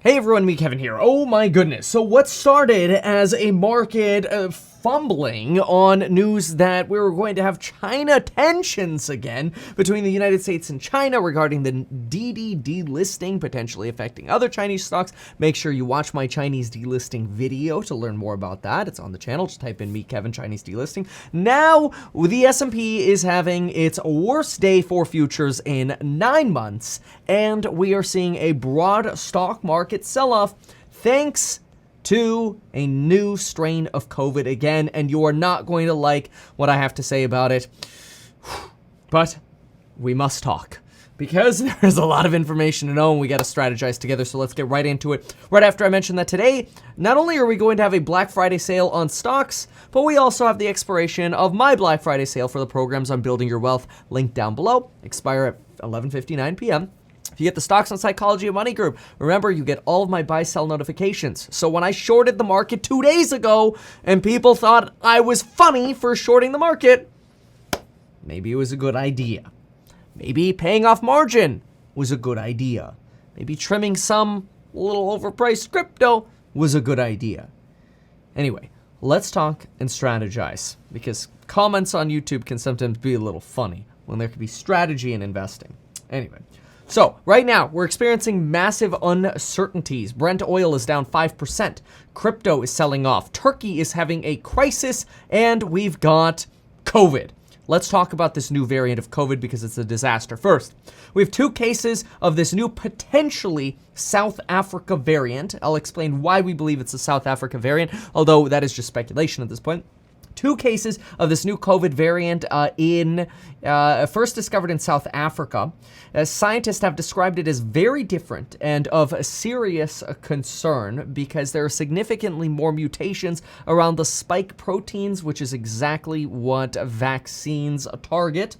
Hey everyone, me Kevin here. Oh my goodness. So what started as a market fumbling on news that we were going to have China tensions again between the United States and China regarding the DD delisting potentially affecting other Chinese stocks. Make sure you watch my Chinese delisting video to learn more about that. It's on the channel. Just type in me Kevin Chinese delisting. Now the S&P is having its worst day for futures in 9 months, and we are seeing a broad stock market sell-off thanks to a new strain of COVID again, and you are not going to like what I have to say about it, but we must talk because there's a lot of information to know and we got to strategize together. So let's get right into it. Right after I mention that today, not only are we going to have a Black Friday sale on stocks, but we also have the expiration of my Black Friday sale for the programs on building your wealth, linked down below, expire at 11:59 p.m. If you get the Stocks on Psychology of Money group, remember you get all of my buy-sell notifications. So when I shorted the market 2 days ago and people thought I was funny for shorting the market, maybe it was a good idea. Maybe paying off margin was a good idea. Maybe trimming some little overpriced crypto was a good idea. Anyway, let's talk and strategize, because comments on YouTube can sometimes be a little funny when there can be strategy in investing. Anyway. So right now, we're experiencing massive uncertainties. Brent oil is down 5%. Crypto is selling off. Turkey is having a crisis, and we've got COVID. Let's talk about this new variant of COVID because it's a disaster. First, we have 2 cases of this new potentially South Africa variant. I'll explain why we believe it's a South Africa variant, although that is just speculation at this point. 2 cases of this new COVID variant first discovered in South Africa. Scientists have described it as very different and of a serious concern because there are significantly more mutations around the spike proteins, which is exactly what vaccines target.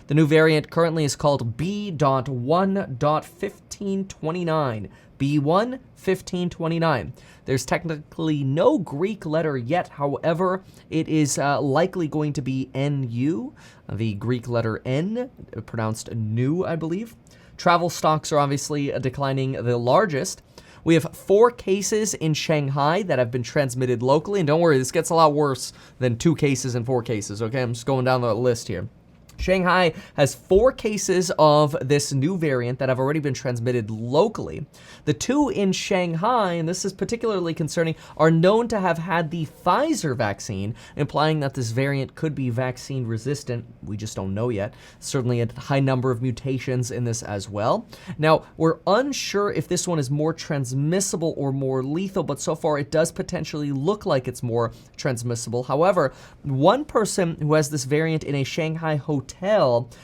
The new variant currently is called B.1.1529. B.1.1529. There's technically no Greek letter yet. However, it is likely going to be NU, the Greek letter N, pronounced new, I believe. Travel stocks are obviously declining the largest. We have 4 cases in Shanghai that have been transmitted locally. And don't worry, this gets a lot worse than 2 cases and 4 cases, okay? I'm just going down the list here. Shanghai has 4 cases of this new variant that have already been transmitted locally. The 2 in Shanghai, and this is particularly concerning, are known to have had the Pfizer vaccine, implying that this variant could be vaccine resistant. We just don't know yet. Certainly a high number of mutations in this as well. Now, we're unsure if this one is more transmissible or more lethal, but so far it does potentially look like it's more transmissible. However, one person who has this variant in a Shanghai hotel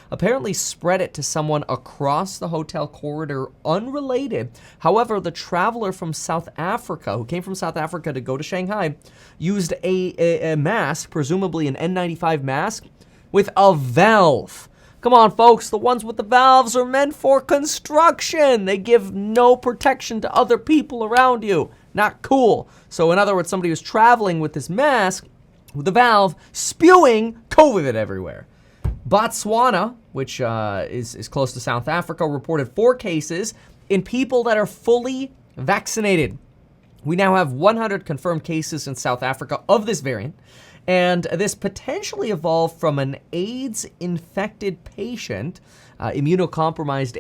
apparently spread it to someone across the hotel corridor unrelated. However, the traveler from South Africa, who came from South Africa to go to Shanghai, used a mask, presumably an N95 mask, with a valve. Come on, folks, the ones with the valves are meant for construction. They give no protection to other people around you. Not cool. So in other words, somebody was traveling with this mask, with the valve, spewing COVID everywhere. Botswana, which is close to South Africa, reported 4 cases in people that are fully vaccinated. We now have 100 confirmed cases in South Africa of this variant, and this potentially evolved from an AIDS-infected patient, immunocompromised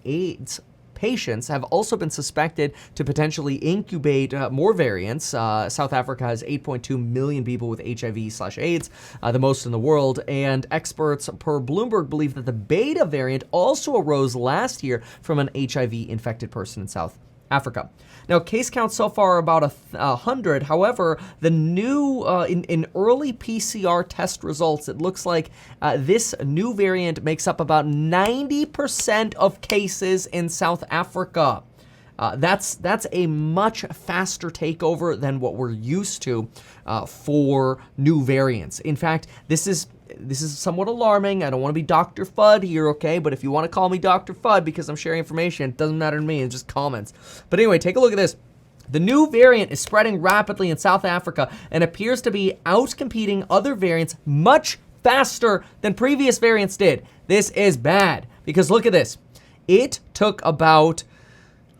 AIDS patients have also been suspected to potentially incubate more variants. South Africa has 8.2 million people with HIV/AIDS, the most in the world, and experts per Bloomberg believe that the Beta variant also arose last year from an HIV-infected person in South Africa. Now, case count so far are about 100. However, the new, in early PCR test results, it looks like this new variant makes up about 90% of cases in South Africa. That's a much faster takeover than what we're used to for new variants. In fact, this is somewhat alarming. I don't want to be Dr. Fudd here, okay? But if you want to call me Dr. Fudd because I'm sharing information, it doesn't matter to me. It's just comments. But anyway, take a look at this. The new variant is spreading rapidly in South Africa and appears to be outcompeting other variants much faster than previous variants did. This is bad because look at this. It took about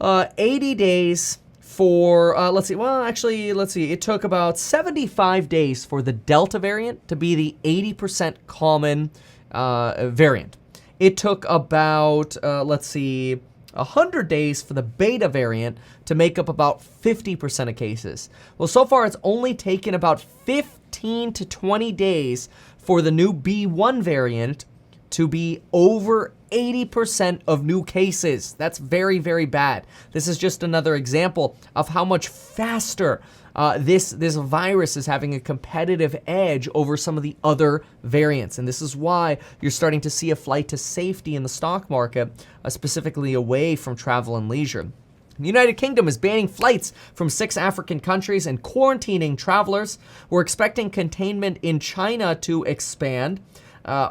80 days for, let's see, well, actually, let's see. It took about 75 days for the Delta variant to be the 80% common variant. It took about, let's see, 100 days for the Beta variant to make up about 50% of cases. Well, so far it's only taken about 15 to 20 days for the new B1 variant to be over 80% of new cases. That's very, very bad. This is just another example of how much faster this virus is having a competitive edge over some of the other variants. And this is why you're starting to see a flight to safety in the stock market, specifically away from travel and leisure. The United Kingdom is banning flights from 6 African countries and quarantining travelers. We're expecting containment in China to expand.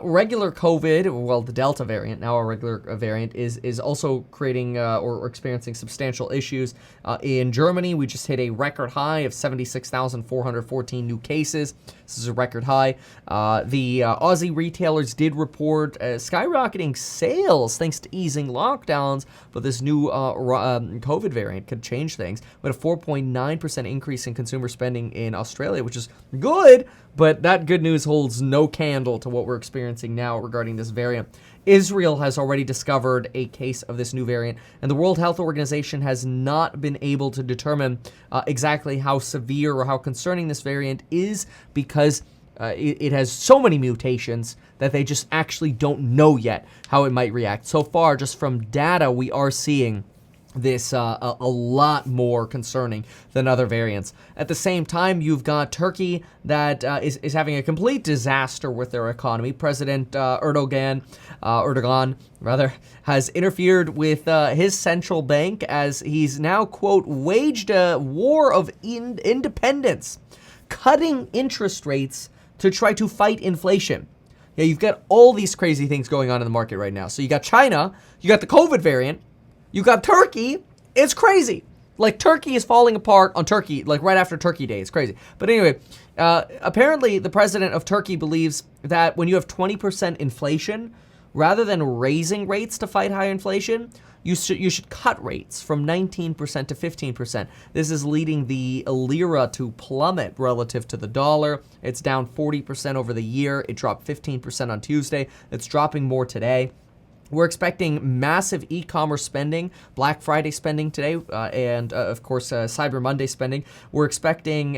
Regular COVID, well, the Delta variant, now a regular variant, is also creating or experiencing substantial issues. In Germany, we just hit a record high of 76,414 new cases. This is a record high. The Aussie retailers did report skyrocketing sales thanks to easing lockdowns, but this new COVID variant could change things. We had a 4.9% increase in consumer spending in Australia, which is good, but that good news holds no candle to what we're experiencing now regarding this variant. Israel has already discovered a case of this new variant, and the World Health Organization has not been able to determine exactly how severe or how concerning this variant is because it has so many mutations that they just actually don't know yet how it might react. So far, just from data, we are seeing this a lot more concerning than other variants. At the same time, you've got Turkey that is having a complete disaster with their economy. President Erdogan has interfered with his central bank as he's now, quote, waged a war of independence, cutting interest rates to try to fight inflation. Yeah, you've got all these crazy things going on in the market right now. So you got China, you got the COVID variant, you got Turkey. It's crazy. Like, Turkey is falling apart on Turkey, like right after Turkey Day. It's crazy. But anyway, apparently the president of Turkey believes that when you have 20% inflation, rather than raising rates to fight high inflation, you should cut rates from 19% to 15%. This is leading the lira to plummet relative to the dollar. It's down 40% over the year. It dropped 15% on Tuesday. It's dropping more today. We're expecting massive e-commerce spending, Black Friday spending today, and of course, Cyber Monday spending. We're expecting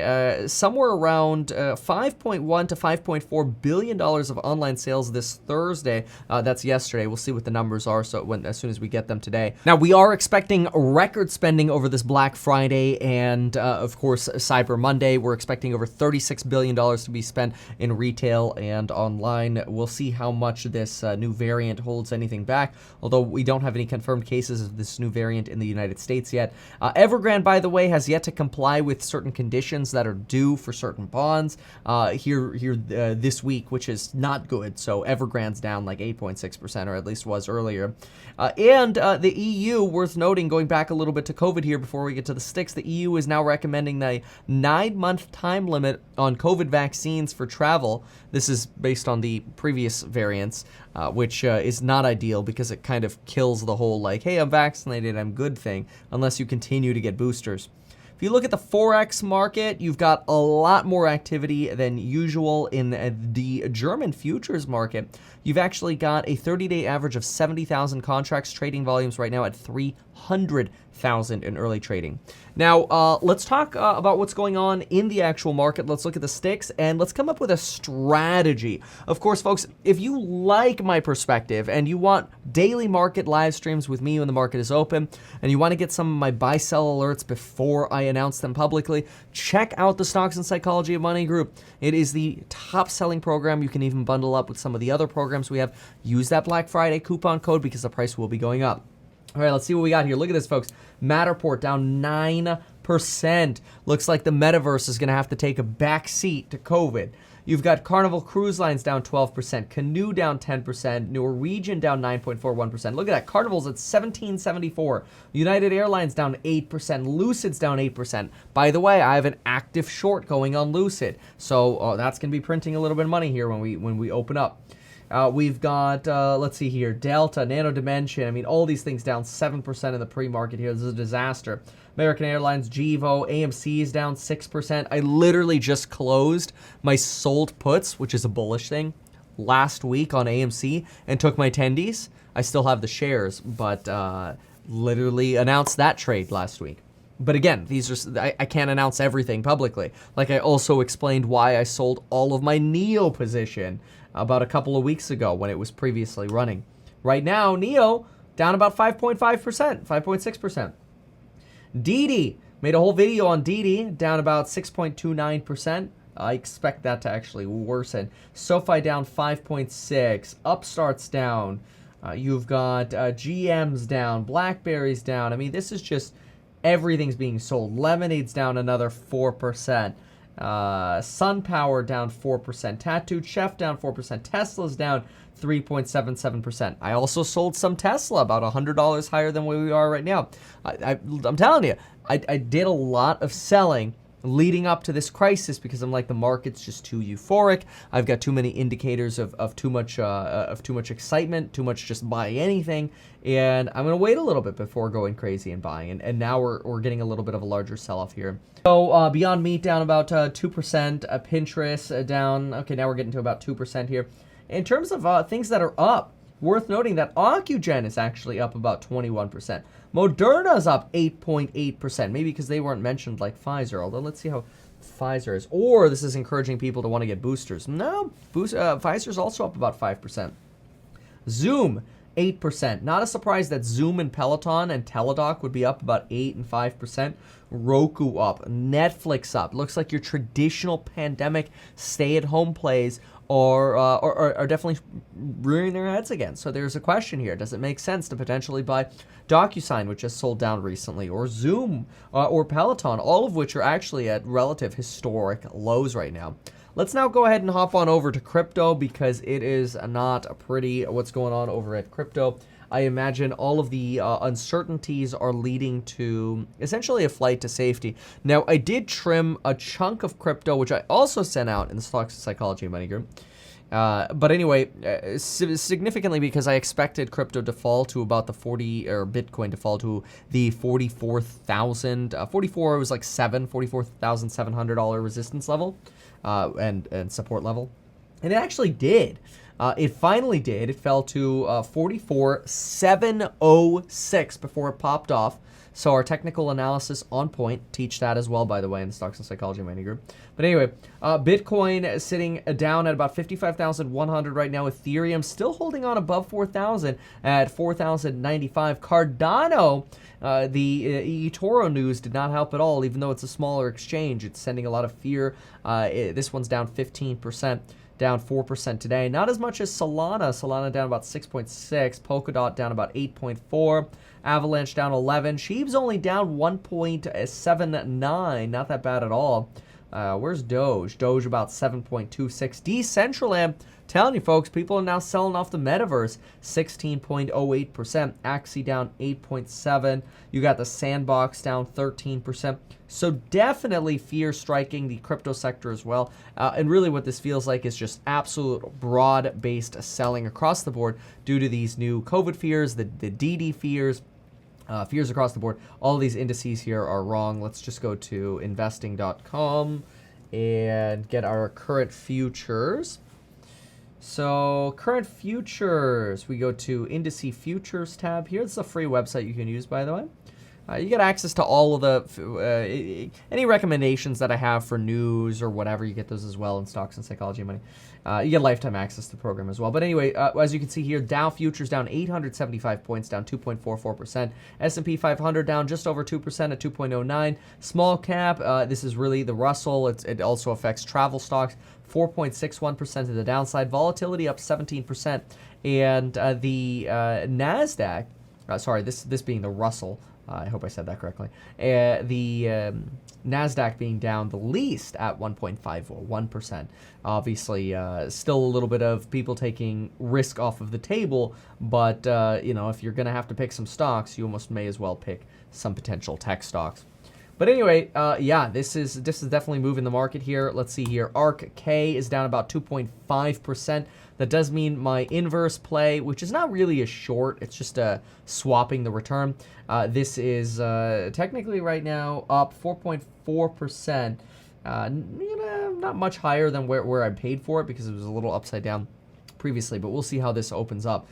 somewhere around $5.1 to $5.4 billion of online sales this Thursday. That's yesterday. We'll see what the numbers are as soon as we get them today. Now, we are expecting record spending over this Black Friday and, of course, Cyber Monday. We're expecting over $36 billion to be spent in retail and online. We'll see how much this new variant holds anything back, although we don't have any confirmed cases of this new variant in the United States yet. Evergrande, by the way, has yet to comply with certain conditions that are due for certain bonds here this week, which is not good. So Evergrande's down like 8.6%, or at least was earlier. And the EU, worth noting, going back a little bit to COVID here before we get to the sticks, the EU is now recommending the 9-month time limit on COVID vaccines for travel. This is based on the previous variants, which is not ideal because it kind of kills the whole like, hey, I'm vaccinated, I'm good thing, unless you continue to get boosters. If you look at the Forex market, you've got a lot more activity than usual in the German futures market. You've actually got a 30-day average of 70,000 contracts, trading volumes right now at 300,000 in early trading. Now, let's talk about what's going on in the actual market. Let's look at the sticks, and let's come up with a strategy. Of course, folks, if you like my perspective and you want daily market live streams with me when the market is open, and you want to get some of my buy-sell alerts before I announce them publicly, check out the Stocks and Psychology of Money group. It is the top-selling program. You can even bundle up with some of the other programs we have. Use that Black Friday coupon code because the price will be going up. All right, let's see what we got here. Look at this, folks. Matterport down 9%. Looks like the metaverse is going to have to take a back seat to COVID. You've got Carnival Cruise Lines down 12%, Canoe down 10%, Norwegian down 9.41%. Look at that. Carnival's at 17.74. United Airlines down 8%. Lucid's down 8%. By the way, I have an active short going on Lucid, so that's going to be printing a little bit of money here when we open up. We've got, let's see here, Delta, Nano Dimension. I mean, all these things down 7% in the pre-market here. This is a disaster. American Airlines, Gevo, AMC is down 6%. I literally just closed my sold puts, which is a bullish thing, last week on AMC and took my tendies. I still have the shares, but literally announced that trade last week. But again, these are I can't announce everything publicly. Like I also explained why I sold all of my NEO position about a couple of weeks ago when it was previously running. Right now, NEO down about 5.5%, 5.6%. DD, made a whole video on DD, down about 6.29%. I expect that to actually worsen. SoFi down 5.6, Upstart's down. You've got GM's down, BlackBerry's down. I mean, this is just everything's being sold. Lemonade's down another 4%. SunPower down 4%. Tattooed Chef down 4%. Tesla's down 3.77%. I also sold some Tesla, about $100 higher than where we are right now. I'm telling you, I did a lot of selling leading up to this crisis because I'm like, the market's just too euphoric. I've got too many indicators of too much excitement, too much just buy anything, and I'm gonna wait a little bit before going crazy and buying. And now we're getting a little bit of a larger sell-off here. So Beyond Meat down about 2%, Pinterest down. Okay, now we're getting to about 2% here. In terms of things that are up, worth noting that Ocugen is actually up about 21%. Moderna's up 8.8%, maybe because they weren't mentioned like Pfizer, although let's see how Pfizer is. Or this is encouraging people to want to get boosters. No, Pfizer's also up about 5%. Zoom, 8%. Not a surprise that Zoom and Peloton and Teladoc would be up about 8 and 5%. Roku up, Netflix up. Looks like your traditional pandemic stay-at-home plays are definitely rearing their heads again. So there's a question here. Does it make sense to potentially buy DocuSign, which just sold down recently, or Zoom, or Peloton, all of which are actually at relative historic lows right now? Let's now go ahead and hop on over to crypto because it is not pretty what's going on over at crypto. I imagine all of the uncertainties are leading to essentially a flight to safety. Now, I did trim a chunk of crypto, which I also sent out in the Stocks and Psychology Money Group. But anyway, significantly because I expected crypto to fall to about the Bitcoin to fall to the 44,000, 44, it was like $44,700 resistance level and support level. And it actually did. It finally did. It fell to 44,706 before it popped off. So our technical analysis on point. Teach that as well, by the way, in the Stocks and Psychology Money Group. But anyway, Bitcoin sitting down at about 55,100 right now. Ethereum still holding on above 4,000 at 4,095. Cardano, the eToro news did not help at all, even though it's a smaller exchange. It's sending a lot of fear. This one's down 15%. Down 4% today. Not as much as Solana. Solana down about 6.6. Polkadot down about 8.4. Avalanche down 11. Sheeb's only down 1.79. Not that bad at all. Where's Doge? Doge about 7.26. Decentraland, telling you folks, people are now selling off the metaverse. 16.08%. Axie down 8.7. You got the Sandbox down 13%. So definitely fear striking the crypto sector as well. And really what this feels like is just absolute broad-based selling across the board due to these new COVID fears, the DD fears, fears across the board. All of these indices here are wrong. Let's just go to investing.com and get our current futures. So current futures, we go to Indice Futures tab here. This is a free website you can use, by the way. You get access to all of the, any recommendations that I have for news or whatever, you get those as well in Stocks and Psychology Money. You get lifetime access to the program as well. But anyway, as you can see here, Dow Futures down 875 points, down 2.44%. S&P 500 down just over 2% at 2.09. Small cap, this is really the Russell. It also affects travel stocks. 4.61% to the downside. Volatility up 17%. And the NASDAQ, sorry, this being the Russell, I hope I said that correctly. The NASDAQ being down the least at 1.51%. Obviously, still a little bit of people taking risk off of the table, but if you're going to have to pick some stocks, you almost may as well pick some potential tech stocks. But anyway, yeah, this is definitely moving the market here. Let's see here. ARK K is down about 2.5%. That does mean my inverse play, which is not really a short, it's just swapping the return. This is technically right now up 4.4%. Not much higher than where I paid for it because it was a little upside down previously, but we'll see how this opens up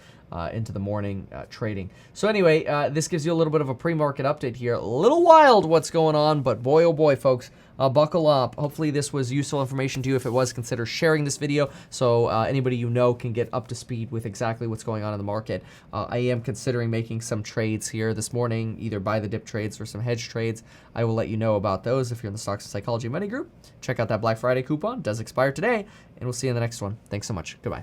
into the morning trading. So anyway, this gives you a little bit of a pre-market update here. A little wild what's going on, but boy, oh boy, folks, buckle up. Hopefully this was useful information to you. If it was, consider sharing this video so anybody you know can get up to speed with exactly what's going on in the market. I am considering making some trades here this morning, either buy the dip trades or some hedge trades. I will let you know about those if you're in the Stocks and Psychology Money Group. Check out that Black Friday coupon. It does expire today, and we'll see you in the next one. Thanks so much. Goodbye.